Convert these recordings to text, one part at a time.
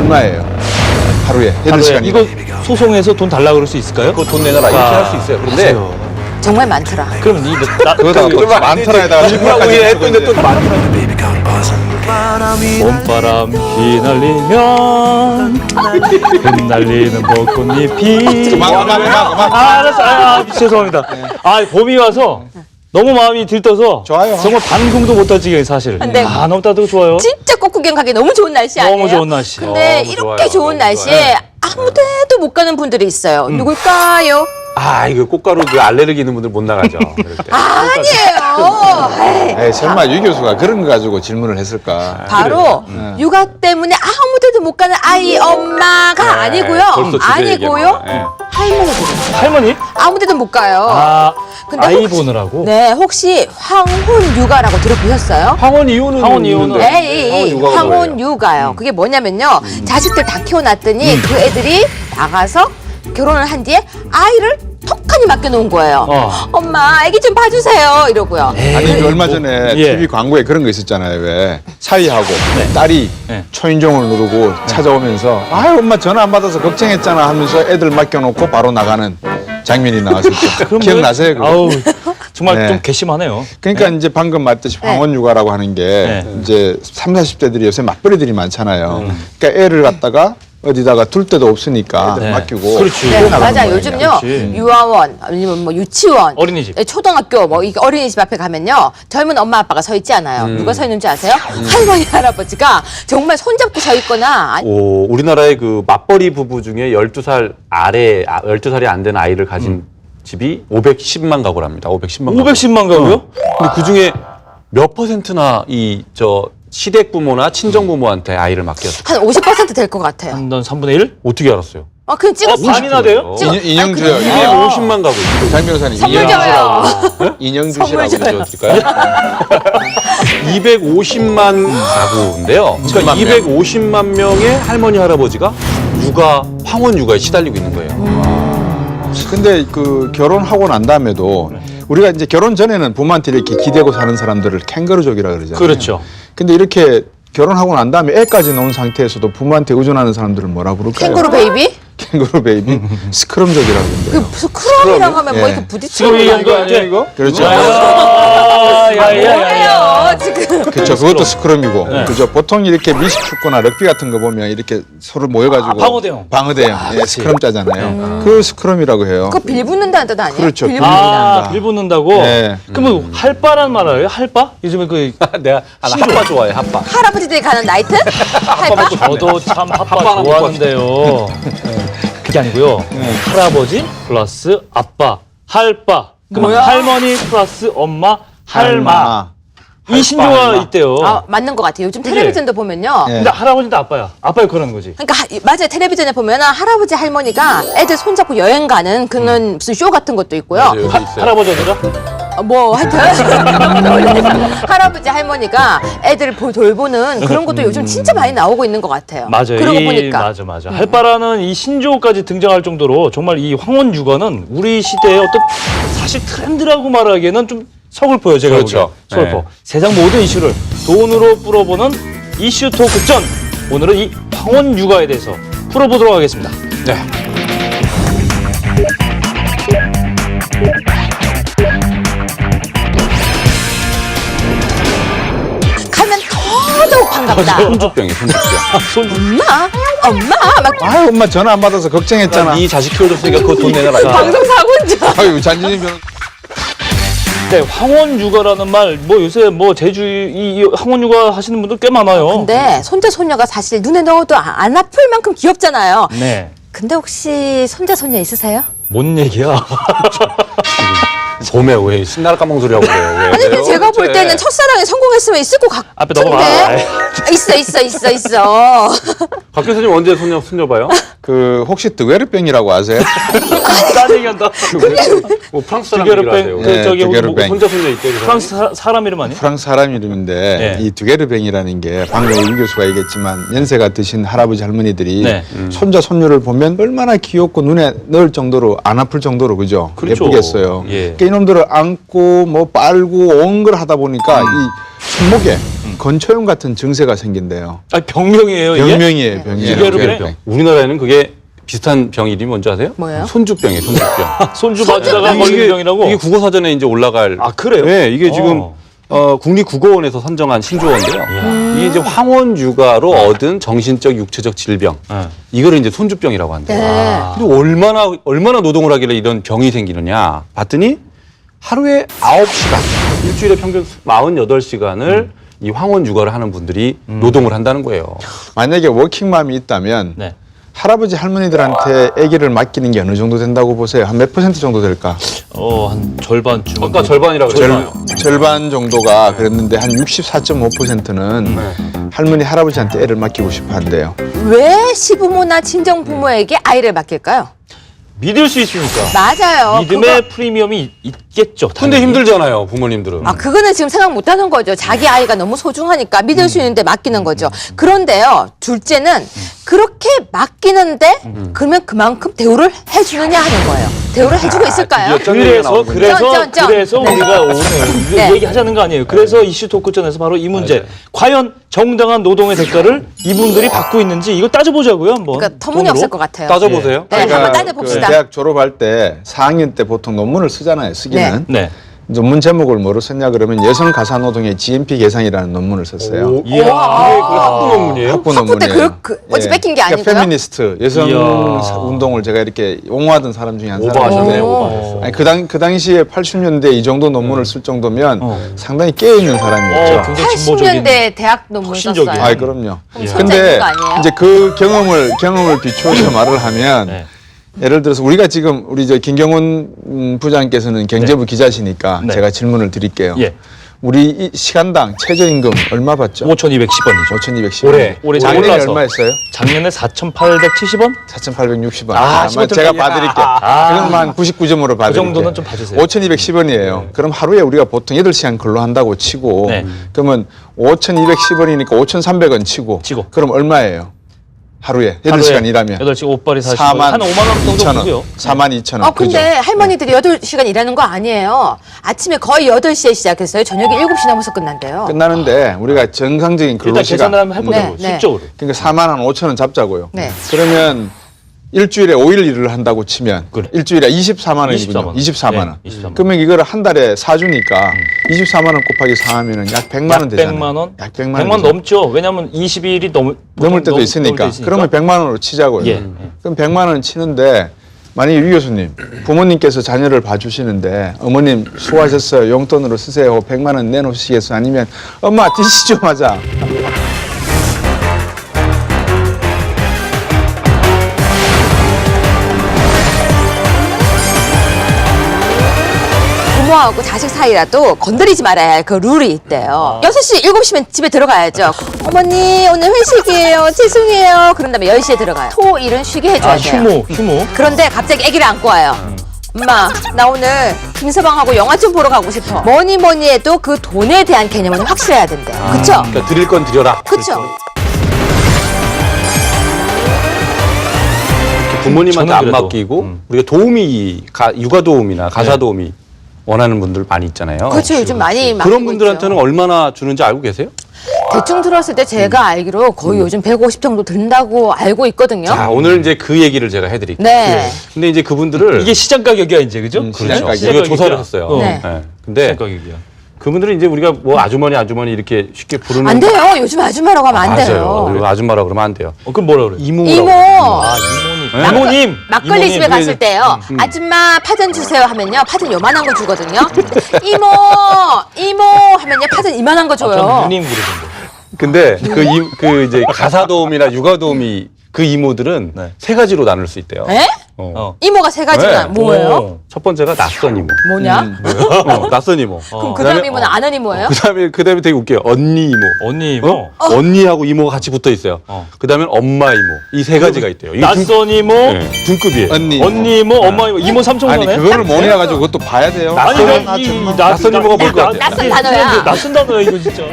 얼마예요? 하루에 8시간이. 이거 소송해서 돈 달라 그럴 수 있을까요? 그거 돈 내놔라 이렇게 할 수 있어요. 그런데 정말 많더라. 그럼 그거다가 또 많더라에다가 일부라고 했는데 또 많더라. 봄바람 휘날리면 흩날리는 벚꽃잎이 그만. 알았어. 죄송합니다. 봄이 와서 너무 마음이 들떠서 좋아요. 정말 방송도 못 할 지경이 사실. 근데 너무 따뜻하고 좋아요. 진짜 꽃 구경 가기 너무 좋은 날씨 아니에요? 너무 좋은 날씨. 근데 너무 이렇게 좋아요. 좋은 너무 날씨에 아무 데도 못 가는 분들이 있어요. 누굴까요? 이거 꽃가루 그 알레르기 있는 분들 못 나가죠. 그럴 때. 아니에요. 에이, 에이, 설마 유 교수가 그런 거 가지고 질문을 했을까? 바로 육아 때문에 아무 데도 못 가는 아이 엄마가 아니고요. 벌써 주제 아니고요. 얘기하는 거야. 할머니들. 할머니? 아무 데도 못 가요. 근데 아이 혹시- 보느라고? 네, 혹시 황혼 육아라고 들어보셨어요? 황혼 이혼은 황혼 이혼은? 있는데. 에이, 육아가 황혼 뭐예요? 육아요. 그게 뭐냐면요. 자식들 다 키워놨더니 그 애들이 나가서 결혼을 한 뒤에 아이를 톡하니 맡겨놓은 거예요. 엄마, 애기 좀 봐주세요. 이러고요. 아니 얼마 전에 예. TV 광고에 그런 거 있었잖아요. 왜 사위하고 딸이 네. 초인종을 누르고 찾아오면서 아유 엄마 전화 안 받아서 걱정했잖아 하면서 애들 맡겨놓고 바로 나가는 장면이 나왔었죠. 기억나세요? 그거? 아우, 정말 네. 좀 괘씸하네요. 그러니까 이제 방금 말했듯이 황혼 육아라고 하는 게 네. 이제 30, 40대들이 요새 맞벌이들이 많잖아요. 그러니까 애를 갖다가 어디다가 둘 데도 없으니까 네. 맡기고 그렇지. 네, 나가는 맞아. 거예요. 요즘요. 그렇지. 유아원, 아니면 뭐 유치원, 어린이집. 초등학교, 뭐 이게 어린이집 앞에 가면요. 젊은 엄마 아빠가 서 있지 않아요. 누가 서 있는지 아세요? 할머니, 할아버지가 정말 손잡고 서 있거나 우리나라의 그 맞벌이 부부 중에 12살 아래, 12살이 안 된 아이를 가진 집이 510만 가구랍니다. 510만 가구. 510만 가고요? 근데 그 중에 몇 %나 시댁 부모나 친정 부모한테 아이를 맡겼어요. 한 50% 될 것 같아요. 한 3분의 1? 어떻게 알았어요? 그냥 찍었어요. 반이나 돼요? 인형주요. 아니, 250만 가구. 장 변호사님 선물 줘요. 인형주시라고 선물 줘요. 드릴까요? 250만 가구인데요. 그러니까 250만 명의 할머니, 할아버지가 황혼 육아에 시달리고 있는 거예요. 근데 그 결혼하고 난 다음에도 우리가 이제 결혼 전에는 부모한테 이렇게 기대고 사는 사람들을 캥거루족이라 그러잖아요. 그렇죠. 근데 이렇게 결혼하고 난 다음에 애까지 낳은 상태에서도 부모한테 의존하는 사람들을 뭐라 부를까요? 캥거루 베이비? 캥거루 베이비? 스크럼족이라고 그러는데요. 무슨 크롬이랑 하면 뭐 예. 이렇게 부딪히는 지금 얘기한 거 거예요? 아니야, 이거? 그렇죠. 뭐예요, 지금? 그렇죠. 그것도 스크럼이고. 그죠. 보통 이렇게 미식축구나 럭비 같은 거 보면 이렇게 서로 모여가지고 방어대형. 방어대형. 예, 스크럼 짜잖아요. 그 스크럼이라고 해요. 그거 빌 붙는다는 뜻 아니에요? 그렇죠. 빌 빌 붙는다. 빌 붙는다고? 네. 그러면 할바란 말 알아요? 할바? 요즘에 그 내가 핫바 좋아해, 핫바. 할아버지들이 가는 나이트? 할바? 저도 참 핫바 좋아하는데요. 그게 아니고요. 할아버지 플러스 아빠, 할바. 그러면 뭐야? 할머니 플러스 엄마, 할마. 할마. 이 신조가 있대요. 맞는 것 같아요. 요즘 그치? 텔레비전도 보면요. 예. 근데 할아버지도 아빠야. 아빠 역할하는 거지. 그러니까 맞아요. 텔레비전에 보면 할아버지 할머니가 애들 손잡고 여행 가는 그런 무슨 쇼 같은 것도 있고요. 맞아요. 여기 있어요. 할아버지 어디가? 뭐 하여튼 할아버지 할머니가 애들 돌보는 그런 것도 요즘 진짜 많이 나오고 있는 것 같아요. 맞아요. 그런 거 보니까. 맞아. 할바라는 이 신조어까지 등장할 정도로 정말 이 황혼 육아는 우리 시대의 어떤 사실 트렌드라고 말하기에는 좀 서글퍼요. 제가 그렇죠. 보기엔. 서글퍼. 네. 세상 모든 이슈를 돈으로 풀어보는 이슈 토크전. 오늘은 이 황혼 육아에 대해서 풀어보도록 하겠습니다. 네. 가면 더더욱 반갑다. 손주병이에요, 손주병. 엄마 막 아유 엄마 전화 안 받아서 걱정했잖아. 네 자식 키워줬으니까 그거 돈 내놔라. 방송 사고인 줄. 아유 잔진이 변호. 네, 황혼 육아라는 말, 뭐 요새 뭐 제주 이 황혼 육아 하시는 분들 꽤 많아요. 근데 손자 손녀가 사실 눈에 넣어도 안 아플 만큼 귀엽잖아요. 네. 근데 혹시 손자 손녀 있으세요? 뭔 얘기야? 봄에 왜 신나라 까먹은 소리 하고 그래요? 왜? 아니 근데 제가 볼 때는 첫사랑에 성공했으면 있을 것 앞에 같은데. 넘어가. 있어. 박 교수님 언제 손녀 봐요? 그 혹시 드웨르병이라고 아세요? 딴 얘기한다. 뭐 프랑스 사람 두개르뱅, 얘기를 하세요. 그 저기 두개르뱅. 혼자 손녀 있대. 그 프랑스 사람 이름 아니에요? 프랑스 사람 이름인데 네. 이 두게르뱅이라는 게 방금 유 교수가 얘기했지만 연세가 드신 할아버지 할머니들이 네. 손자 손녀를 보면 얼마나 귀엽고 눈에 넣을 정도로 안 아플 정도로 그죠? 그렇죠. 예쁘겠어요. 예. 그러니까 이놈들을 안고 뭐 빨고 온 걸 하다 보니까 이 손목에 건초염 같은 증세가 생긴대요. 아, 병명이에요, 이게? 병명이에요, 병이에요. 기계로병. 우리나라에는 그게 비슷한 병 이름이 뭔지 아세요? 뭐예요? 손주병이에요, 손주병. 손주 맞다가 걸리는 병이라고? 이게 국어사전에 이제 올라갈. 아, 그래요? 네, 이게 지금 국립국어원에서 선정한 신조어인데요. 이게 이제 황혼 육아로 얻은 정신적, 육체적 질병. 이거를 이제 손주병이라고 한대요. 네. 근데 얼마나 노동을 하길래 이런 병이 생기느냐 봤더니 하루에 9시간, 일주일에 평균 48시간을 이 황혼 육아를 하는 분들이 노동을 한다는 거예요. 만약에 워킹맘이 있다면 네. 할아버지 할머니들한테 아기를 맡기는 게 어느 정도 된다고 보세요? 한 몇 % 정도 될까? 한 절반쯤. 아까 절반이라고 그랬잖아요. 절반 정도가 그랬는데 한 64.5%는 할머니 할아버지한테 애를 맡기고 싶어 한대요. 왜 시부모나 친정 부모에게 아이를 맡길까요? 믿을 수 있으니까. 맞아요. 믿음의 프리미엄이 있겠죠. 근데 당연히. 힘들잖아요, 부모님들은. 그거는 지금 생각 못 하는 거죠. 자기 아이가 너무 소중하니까 믿을 수 있는데 맡기는 거죠. 그런데요, 둘째는 그렇게 맡기는데 그러면 그만큼 대우를 해주느냐 하는 거예요. 대우를 해주고 있을까요? 그래서 네. 우리가 오늘 이거 네. 얘기하자는 거 아니에요. 그래서 이슈 토크전에서 바로 이 문제. 과연 정당한 노동의 대가를 이분들이 받고 있는지 이거 따져보자고요, 한번. 그러니까 터무니없을 것 같아요. 따져보세요. 네, 한번 따져봅시다. 대학 졸업할 때 4학년 때 보통 논문을 쓰잖아요. 쓰기는. 네. 논문 제목을 뭐로 썼냐 그러면 여성 가사노동의 GMP 개선이라는 논문을 썼어요. 이야, 이게 그 학부 논문이에요? 학부 학부 때 논문이에요. 어찌 뺏긴 게 아니고요? 페미니스트 여성 이야. 운동을 제가 이렇게 옹호하던 사람 중에 한 오버하셨네, 사람인데 오버하셨어. 아니, 그 당시에 80년대 이 정도 논문을 쓸 정도면 상당히 깨어있는 사람이었죠. 굉장히 진보적인. 80년대 대학 논문 혁신적이에요. 썼어요. 아, 그럼요. 손자 근데 있는 거 아니에요? 이제 그 경험을 비추어서 말을 하면 네. 예를 들어서 우리가 지금 우리 부장께서는 경제부 기자시니까 네. 제가 질문을 드릴게요. 예. 우리 이 시간당 최저임금 얼마 받죠? 5,210원이죠. 5,210원. 올해 작년에 올라서. 얼마였어요? 작년에 4,870원? 4,860원. 아, 아마 제가 15% 봐드릴게요. 그럼 한 99점으로 봐드릴게요. 그 정도는 좀 봐주세요. 5,210원이에요. 그럼 하루에 우리가 보통 8시간 근로한다고 치고 네. 그러면 5,210원이니까 5,300원 치고 그럼 얼마예요? 하루에 8시간 일하면 8시 옷벌이 40원. 4만 한 5만 원 정도 2천 보고요. 원. 4만 2천 원. 근데 할머니들이 8시간 일하는 거 아니에요. 아침에 거의 8시에 시작했어요. 저녁에 7시 넘어서 끝난대요. 끝나는데 우리가 정상적인 일단 근로시간 계산을 한번 해보자고. 네, 네. 수적으로. 그러니까 4만 한 5천 원 잡자고요. 네. 그러면 일주일에 5일 일을 한다고 치면 그래. 일주일에 24만 원이군요. 24만 24만 원. 원. 네, 24만 원. 그러면 이거를 한 달에 사주니까 24만 원 곱하기 4하면은 약 100만 원 되잖아요. 100만 원? 약 100만 100만 원 넘죠. 왜냐하면 20일이 넘을 때도 있으니까. 그러면 100만 원으로 치자고요. 예. 그럼 100만 원 치는데 만약에 유 교수님 부모님께서 자녀를 봐주시는데 어머님 수고하셨어요. 용돈으로 쓰세요. 100만 원 내놓으시겠어요? 아니면 엄마 디시 좀 하자. 부모하고 자식 사이라도 건드리지 말아야 할 그 룰이 있대요. 6시, 7시면 집에 들어가야죠. 어머니, 오늘 회식이에요. 죄송해요. 그런 다음에 10시에 들어가요. 토일은 쉬게 해줘야 돼요. 휴무. 그런데 갑자기 아기를 안고 와요. 엄마, 나 오늘 김서방하고 영화 좀 보러 가고 싶어. 뭐니 해도 그 돈에 대한 개념은 확실해야 된대요. 그쵸? 그러니까 드릴 건 드려라. 그쵸? 부모님한테 저는 안 그래도, 맡기고 우리가 도우미, 육아 도우미나 가사 도우미 원하는 분들 많이 있잖아요. 그렇죠. 요즘 많이 맡기고 그런 분들한테는 있죠. 얼마나 주는지 알고 계세요? 대충 들었을 때 제가 알기로 거의 요즘 150 정도 든다고 알고 있거든요. 자, 오늘 이제 그 얘기를 제가 해드릴게요. 네. 근데 이제 그분들을 이게 시장 가격이야 이제 그죠? 시장 그렇죠. 가격. 이거 조사를 했어요. 네. 근데 시장 가격이야. 그분들은 이제 우리가 뭐 아주머니 이렇게 쉽게 부르는 안 돼요. 요즘 아줌마라고 하면 안 맞아요. 돼요. 그리고 아줌마라고 그러면 안 돼요. 그럼 뭐라 그래? 이모라고. 이모. 아, 이모님. 이모님. 막걸리 이모님. 집에 갔을 때요. 아줌마 파전 주세요 하면요. 파전 요만한 거 주거든요. 이모 하면요. 파전 이만한 거 줘요. 전 누님 그러던데. 근데 그 이제 가사 도우미나 육아 도우미 그 이모들은 네. 세 가지로 나눌 수 있대요. 에? 이모가 세 가지나 네. 뭐예요? 첫 번째가 낯선 이모. 뭐냐? 낯선 이모. 그럼 그 다음 이모는 아는 이모예요? 그다음에 되게 웃겨요. 언니 이모. 언니 이모. 언니하고 이모가 같이 붙어 있어요. 그다음에 엄마 이모. 이 세 가지가 있대요. 이게 낯선 이모, 등급이에요. 언니 이모, 엄마 이모, 이모 삼촌이네. 아니 그거를 모내야 가지고 그것도 봐야 돼요. 낯선 이모가 뭘 것 같아? 낯선 단어야. 낯선 단어야 이거 진짜.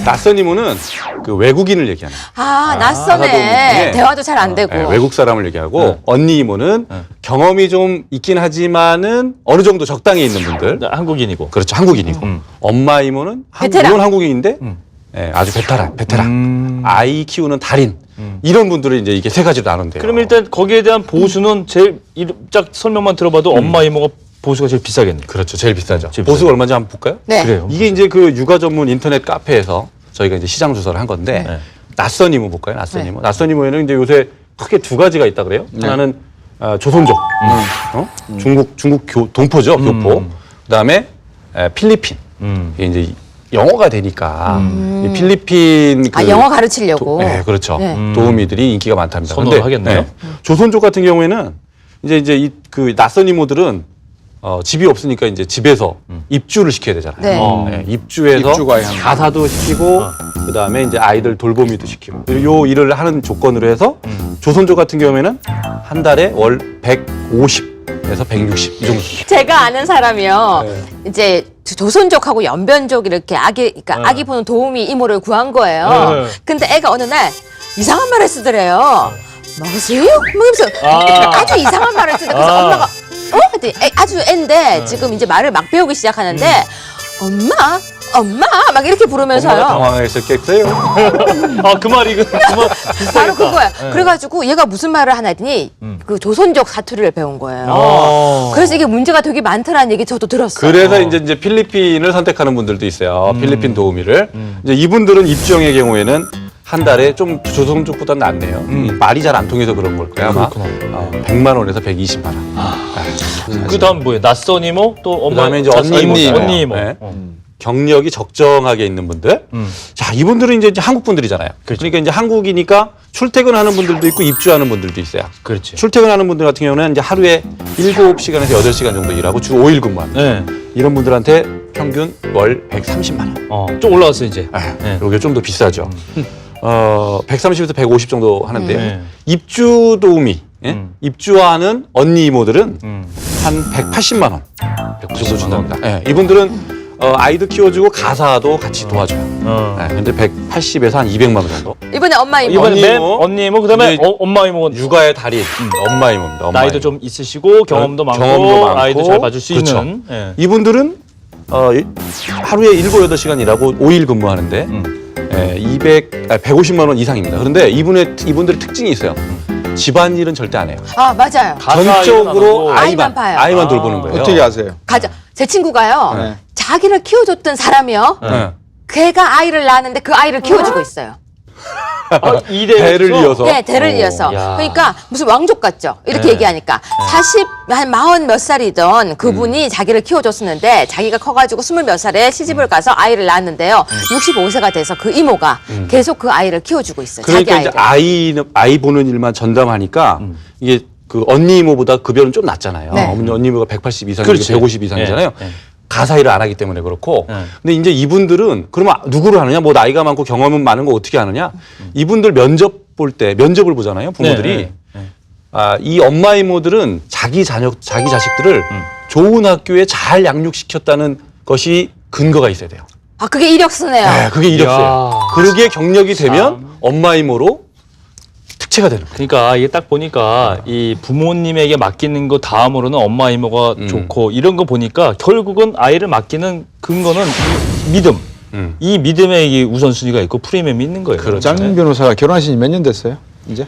낯선 이모는 그 외국인을 얘기하는 거예요. 아, 가사도우미 낯서네. 중에 대화도 잘 안 되고. 네, 외국 사람을 얘기하고 네. 언니 이모는 경험이 좀 있긴 하지만은 어느 정도 적당히 있는 분들. 한국인이고. 그렇죠. 한국인이고. 엄마 이모는 베테랑. 물론 한국인인데 예, 아주 베테랑. 아이 키우는 달인. 이런 분들을 이제 이게 세 가지로 나눈대요. 그럼 일단 거기에 대한 보수는 제일 짝 설명만 들어봐도 엄마 이모가 보수가 제일 비싸겠네요. 그렇죠. 제일 비싸죠. 제일 보수가 비싸죠. 얼마인지 한번 볼까요? 네. 그래요. 이게 이제 그 육아 전문 인터넷 카페에서 저희가 이제 시장 조사를 한 건데 네. 낯선 이모 볼까요? 낯선 네. 이모. 낯선 이모에는 이제 요새 크게 두 가지가 있다 그래요. 하나는 조선족, 중국 동포죠, 교포. 그다음에 필리핀. 이게 이제 영어가 되니까 이 필리핀 아, 영어 가르치려고. 네, 그렇죠. 네. 도우미들이 인기가 많답니다. 선호를 하겠네요. 조선족 같은 경우에는 이제 이 그 낯선 이모들은 집이 없으니까 이제 집에서 입주를 시켜야 되잖아요. 네. 네, 입주해서 입주가야 합니다. 가사도 시키고 그다음에 이제 아이들 돌보미도 시키고 요 일을 하는 조건으로 해서 조선족 같은 경우에는 한 달에 월 150에서 160 이 정도. 제가 아는 사람이요. 네. 이제 조선족하고 연변족 이렇게 그러니까 아기 보는 도우미 이모를 구한 거예요. 네. 근데 애가 어느 날 이상한 말을 쓰더래요. 먹으세요? 먹으면서 아주 이상한 말을 쓰더래. 그래서 엄마가 그랬더니 아주 애인데 지금 이제 말을 막 배우기 시작하는데 엄마 막 이렇게 엄마가 부르면서요. 당황했었겠어요. 아, 그 말이 그 말 바로 그거야. 그래가지고 얘가 무슨 말을 하나 했더니 그 조선족 사투리를 배운 거예요. 그래서 이게 문제가 되게 많더라는 얘기 저도 들었어요. 그래서 이제 필리핀을 선택하는 분들도 있어요. 필리핀 도우미를. 이제 이분들은 입주형의 경우에는 한 달에 좀 조선족보다 낫네요. 말이 잘 안 통해서 그런 걸 거예요. 아마 100만 원에서 120만 원. 그다음 뭐예요? 낯선 이모 또 엄마 그다음에 이제 낯선 언니 이모. 언니 이모. 네. 경력이 적정하게 있는 분들. 자, 이분들은 이제 한국 분들이잖아요. 그러니까 이제 한국이니까 출퇴근하는 분들도 있고 입주하는 분들도 있어요. 그렇지. 출퇴근하는 분들 같은 경우는 이제 하루에 7시간에서 8시간 정도 일하고 주 5일 근무합니다. 네. 이런 분들한테 평균 월 130만 원. 좀 올라왔어요 이제. 네. 이게 좀 더 비싸죠. 130에서 150 정도 하는데요. 네. 입주 도우미, 예? 입주하는 언니 이모들은 한 180만 원 정도 준답니다. 예, 이분들은 아이도 키워주고 가사도 같이 도와줘요. 예, 근데 180에서 한 200만 원 정도. 이번에 엄마 이모. 이번에 언니 맨 이모. 언니 이모 그다음에 이제 엄마 이모는 육아의 달인 엄마 이모입니다. 엄마 나이도 이모. 좀 있으시고 경험도 많고, 경험도 많고, 아이도 잘 봐줄 수 그렇죠. 있는. 예. 이분들은 하루에 7, 8시간 일하고 5일 근무하는데 150만 원 이상입니다. 그런데 이분들의 특징이 있어요. 집안일은 절대 안 해요. 아, 맞아요. 가사 전적으로 일어나고. 아이만 봐요. 아이만 돌보는 거예요. 어떻게 아세요? 제 친구가요. 네. 자기를 키워줬던 사람이요. 네. 걔가 아이를 낳았는데 그 아이를 키워주고 있어요. 대를 이어서. 네, 대를 이어서. 야. 그러니까 무슨 왕족 같죠? 이렇게 네. 얘기하니까. 한 40 몇 살이던 그분이 자기를 키워줬었는데 자기가 커가지고 20 몇 살에 시집을 가서 아이를 낳았는데요. 65세가 돼서 그 이모가 계속 그 아이를 키워주고 있어요. 그러니까 자기 이제 아이들. 아이 보는 일만 전담하니까 이게 그 언니 이모보다 급여는 좀 낮잖아요. 네. 언니 이모가 180 이상이고 그렇지. 150 이상이잖아요. 네, 네. 가사 일을 안 하기 때문에 그렇고. 네. 근데 이제 이분들은 그러면 누구를 하느냐? 뭐 나이가 많고 경험은 많은 거 어떻게 하느냐? 이분들 면접 볼 때 면접을 보잖아요. 부모들이. 네, 네, 이 엄마 이모들은 자기 자식들을 좋은 학교에 잘 양육시켰다는 것이 근거가 있어야 돼요. 아, 그게 이력서네요. 네, 그게 이력서예요. 야. 그러기에 경력이 되면 엄마 이모로 특채가 되는 거예요. 그러니까 이게 딱 보니까 이 부모님에게 맡기는 거 다음으로는 엄마 이모가 좋고 이런 거 보니까 결국은 아이를 맡기는 근거는 이 믿음. 이 믿음에 이 우선순위가 있고 프리미엄이 있는 거예요. 그렇죠. 장 변호사가 결혼하신 지 몇 년 됐어요? 이제?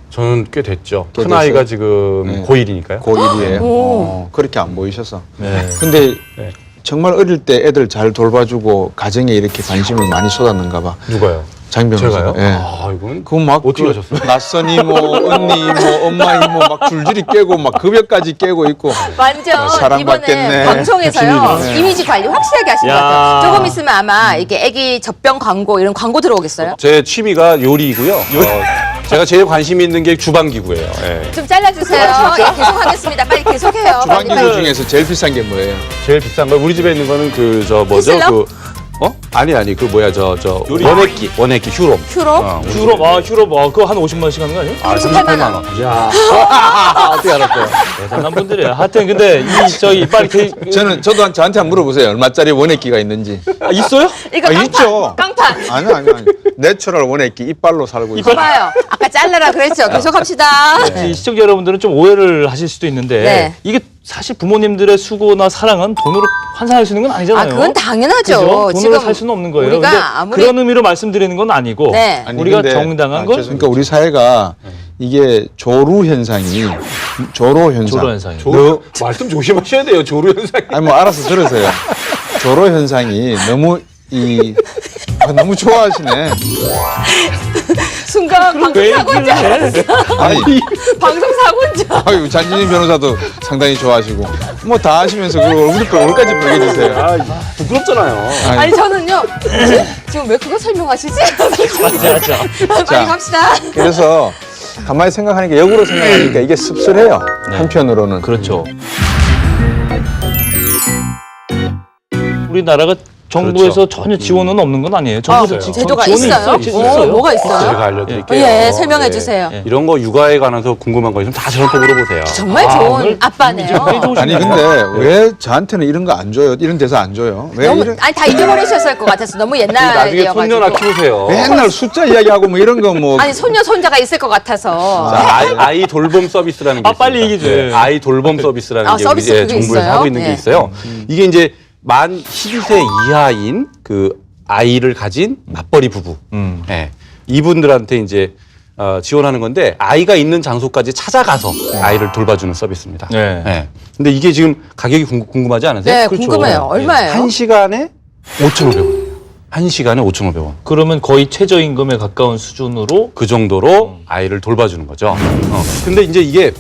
저는 꽤 됐죠. 꽤 큰 아이가 됐어요? 지금 네. 고1이니까요. 고1이에요. 그렇게 안 보이셔서. 네. 근데 네. 정말 어릴 때 애들 잘 돌봐주고 가정에 이렇게 관심을 많이 쏟았는가 봐. 누가요? 장 변호사가. 제가요? 예. 아, 이건 그건 막 어떻게 하셨어요? 낯선 이모, 언니 이모, 엄마 이모 막 줄줄이 깨고 막 급여까지 깨고 있고. 완전 사랑받겠네. 이번에 방송에서요 네. 이미지 관리 확실하게 하신 것 야. 같아요. 조금 있으면 아마 이게 애기 젖병 광고 이런 광고 들어오겠어요? 제 취미가 요리이고요. 제가 제일 관심 있는 게 주방기구예요. 예. 좀 잘라주세요. 예, 계속하겠습니다. 빨리 계속해요. 빨리, 주방기구 빨리. 중에서 제일 비싼 게 뭐예요? 제일 비싼 거 우리 집에 있는 거는 그 저 뭐죠? 휘슬러? 그 아니 그 뭐야 저 원액기 휴롬. 휴롬? 휴럽 그거 한 50만 원씩 하는 거 아니에요? 38만 원. 야. 어떻게 알았어요? 대단한 분들이에요. 하여튼 근데 빨리 저도 저한테 한번 물어보세요. 얼마짜리 원액기가 있는지. 있어요? 이거 깡판. 있죠. 깡판. 아니. 내추럴 원액기 이빨로 살고 있어요. 봐봐요. 아까 잘라라 그랬죠. 계속합시다. 이 시청자 여러분들은 좀 오해를 하실 수도 있는데 네. 이게 사실 부모님들의 수고나 사랑은 돈으로 환산할 수 있는 건 아니잖아요. 그건 당연하죠. 그죠? 돈으로 지금 살 수는 없는 거예요. 우리가 근데 아무리 그런 의미로 말씀드리는 건 아니고 네. 아니, 우리가 근데- 정당한 건 그러니까 우리 사회가 이게 조로 현상이 조로 현상. 말씀 조심하셔야 돼요. 조루 현상. 아니 뭐 알아서 들으세요. 조로 현상이 너무 너무 좋아하시네. 순간 방송 사고인지 알았어. 아니 방송 사고인지. 아유 잔진희 변호사도 상당히 좋아하시고 뭐 다 하시면서 그 얼굴까지 보여주세요. 부끄럽잖아요. 아니 저는요. 지금 왜 그거 설명하시지? 맞아. 빨리 자. 갑시다. 그래서 가만히 생각하니까 역으로 생각하니까 이게 씁쓸해요. 한편으로는. 그렇죠. 우리나라가 정부에서 전혀 지원은 없는 건 아니에요. 정부에서 제도가 지원은 있어요? 있어요. 뭐가 있어요? 제가 알려드릴게요. 예, 설명해 주세요. 예. 이런 거 육아에 관해서 궁금한 거 있으면 다 저한테 물어보세요. 정말 좋은 아빠네요. 아니 근데 왜 저한테는 이런 거 안 줘요? 이런 데서 안 줘요? 왜 너무, 이런 다 잊어버리셨을 것 같아서 너무 나중에 손녀나 옛날이어가지고. 키우세요. 맨날 숫자 이야기하고 뭐 이런 거 뭐 아니 손녀 손자가 있을 것 같아서. 자, 아이 돌봄 서비스라는 게 있습니다. 빨리 얘기해 줘요. 아이 돌봄 서비스라는 게 서비스 우리 그게 정부에서 있어요? 하고 있는 게 예. 있어요. 이게 이제 만 12세 이하인 그 아이를 가진 맞벌이 부부. 예. 이분들한테 이제 지원하는 건데 아이가 있는 장소까지 찾아가서 아이를 돌봐주는 서비스입니다. 네. 예. 근데 이게 지금 가격이 궁금하지 않으세요? 네, 그렇죠. 궁금해요. 얼마예요? 1시간에 5,500원. 1시간에 5,500원. 그러면 거의 최저임금에 가까운 수준으로 그 정도로 아이를 돌봐주는 거죠. 근데 이제 이게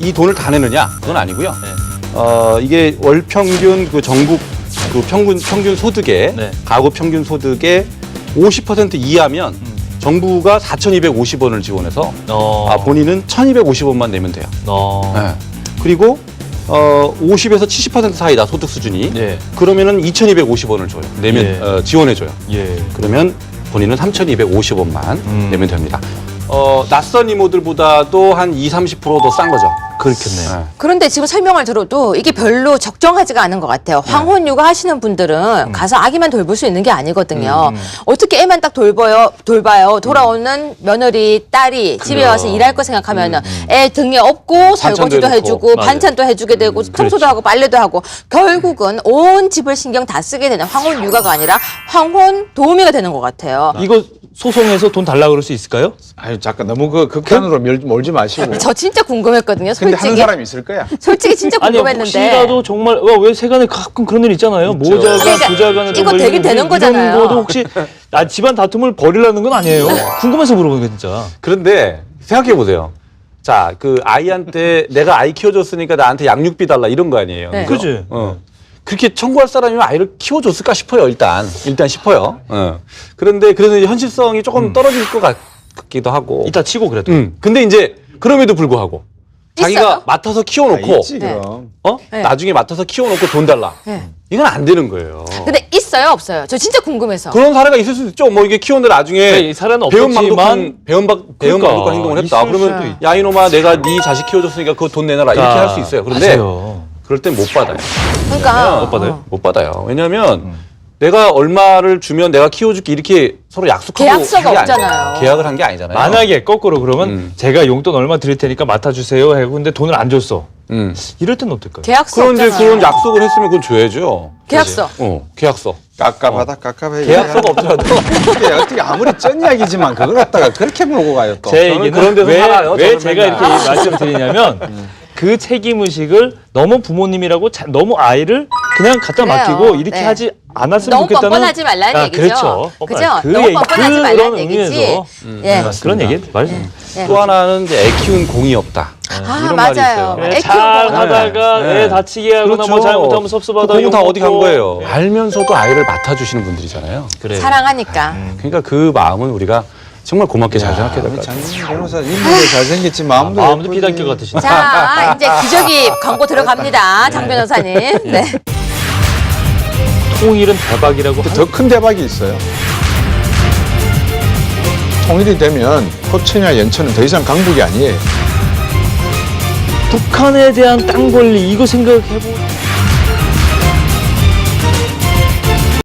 이 돈을 다 내느냐? 그건 아니고요. 이게 월 평균 그 전국 그 평균 소득의 네. 가구 평균 소득의 50% 이하면 정부가 4,250원을 지원해서 본인은 1,250원만 내면 돼요. 네. 그리고 50에서 70% 사이다 소득 수준이. 네. 그러면은 2,250원을 줘요. 내면 예. 지원해 줘요. 예. 그러면 본인은 3,250원만 내면 됩니다. 낯선 이모들보다도 한 20-30% 더 싼 거죠. 그렇겠네요. 네. 그런데 지금 설명을 들어도 이게 별로 적정하지가 않은 것 같아요. 황혼 육아 하시는 분들은 가서 아기만 돌볼 수 있는 게 아니거든요. 어떻게 애만 딱 돌봐요. 돌아오는 며느리, 딸이 집에 와서 일할 거 생각하면은 애 등에 업고 설거지도 해놓고. 해주고 맞아요. 반찬도 해주게 되고 청소도 하고 빨래도 하고 결국은 온 집을 신경 다 쓰게 되는 황혼 육아가 아니라 황혼 도우미가 되는 것 같아요. 이거 소송해서 돈 달라고 그럴 수 있을까요? 아유 잠깐 너무 그 극단으로 몰지 마시고. 저 진짜 궁금했거든요. 근데 하는 솔직히. 사람이 있을 거야. 솔직히 진짜 아니 궁금했는데. 혹시라도 정말 왜 세간에 가끔 그런 일 있잖아요. 있죠. 모자가 그러니까 부자간에 이거 되긴 되는 거잖아요. 이런 것도 혹시 집안 다툼을 벌이려는 건 아니에요. 궁금해서 물어보는 거 진짜. 그런데 생각해 보세요. 자, 그 아이한테 내가 아이 키워줬으니까 나한테 양육비 달라 이런 거 아니에요. 네. 그죠? 그지? 그렇게 청구할 사람이면 아이를 키워줬을까 싶어요. 일단 싶어요. 그런데 그래서 이제 현실성이 조금 떨어질 것 같기도 하고. 이따 치고 그래도. 근데 이제 그럼에도 불구하고 자기가 있어요? 맡아서 키워놓고 있지 그럼. 네. 나중에 맡아서 키워놓고 돈 달라. 네. 이건 안 되는 거예요. 근데 있어요, 없어요? 저 진짜 궁금해서. 그런 사례가 있을 수도 있죠. 뭐 이게 키웠는데 나중에 이 사례는 배은 없었지만 방독한 그러니까, 행동을 했다. 있을 수도 그러면 있죠. 야 이놈아 내가 네 자식 키워줬으니까 그거 돈 내놔라 이렇게 할 수 있어요. 그런데 맞아요. 그럴 땐 못 받아요. 그러니까 못 받아요? 못 받아요. 왜냐하면 내가 얼마를 주면 내가 키워줄게 이렇게 서로 약속하고 계약서가 한게 없잖아요. 아니잖아요. 계약을 한 게 아니잖아요. 만약에 거꾸로 그러면 제가 용돈 얼마 드릴 테니까 맡아주세요 하고 근데 돈을 안 줬어. 이럴 땐 어떨까요? 계약서 그런데 없잖아요. 그런 약속을 했으면 그건 줘야죠. 계약서. 계약서. 깝깝하다 깝깝해. 계약서가 없더라도 어떻게 아무리 쩐 이야기지만 그걸 갖다가 그렇게 몰고 가요 또. 제 저는 얘기는 그런 데서 살아요, 왜 저는 제가 맨날. 이렇게 말씀드리냐면 그 책임의식을 너무 부모님이라고 너무 아이를 그냥 갖다 그래요. 맡기고 이렇게 네. 하지 않았으면 너무 좋겠다는 뻔뻔하지 말라는 얘기죠. 그렇죠. 그죠? 그 너무 얘기, 뻔뻔하지 그런 말라는 얘기지. 의미에서 예. 그런 얘기 말씀. 네. 또 하나는 이제 애 키운 공이 없다. 이런 말이 맞아요. 있어요. 애 잘 키우고 하다가 네. 애 다치게 하거나 뭐 잘못하면 섭섭하다. 그 공은 다 욕먹고. 어디 간 거예요? 알면서도 아이를 맡아주시는 분들이잖아요. 그래. 사랑하니까. 그러니까 그 마음은 우리가 정말 고맙게 잘 생각해야 될 것 같아요. 장진 변호사 인물도 잘생겼지 마음도 마음도 예쁘지. 피단결 같으신데. 자, 이제 기저귀 광고 들어갑니다. 장 변호사님. 네. 통일은 대박이라고 더 큰 대박이 있어요. 통일이 되면 포천이나 연천은 더 이상 강북이 아니에요. 북한에 대한 땅 권리 이거 생각해보.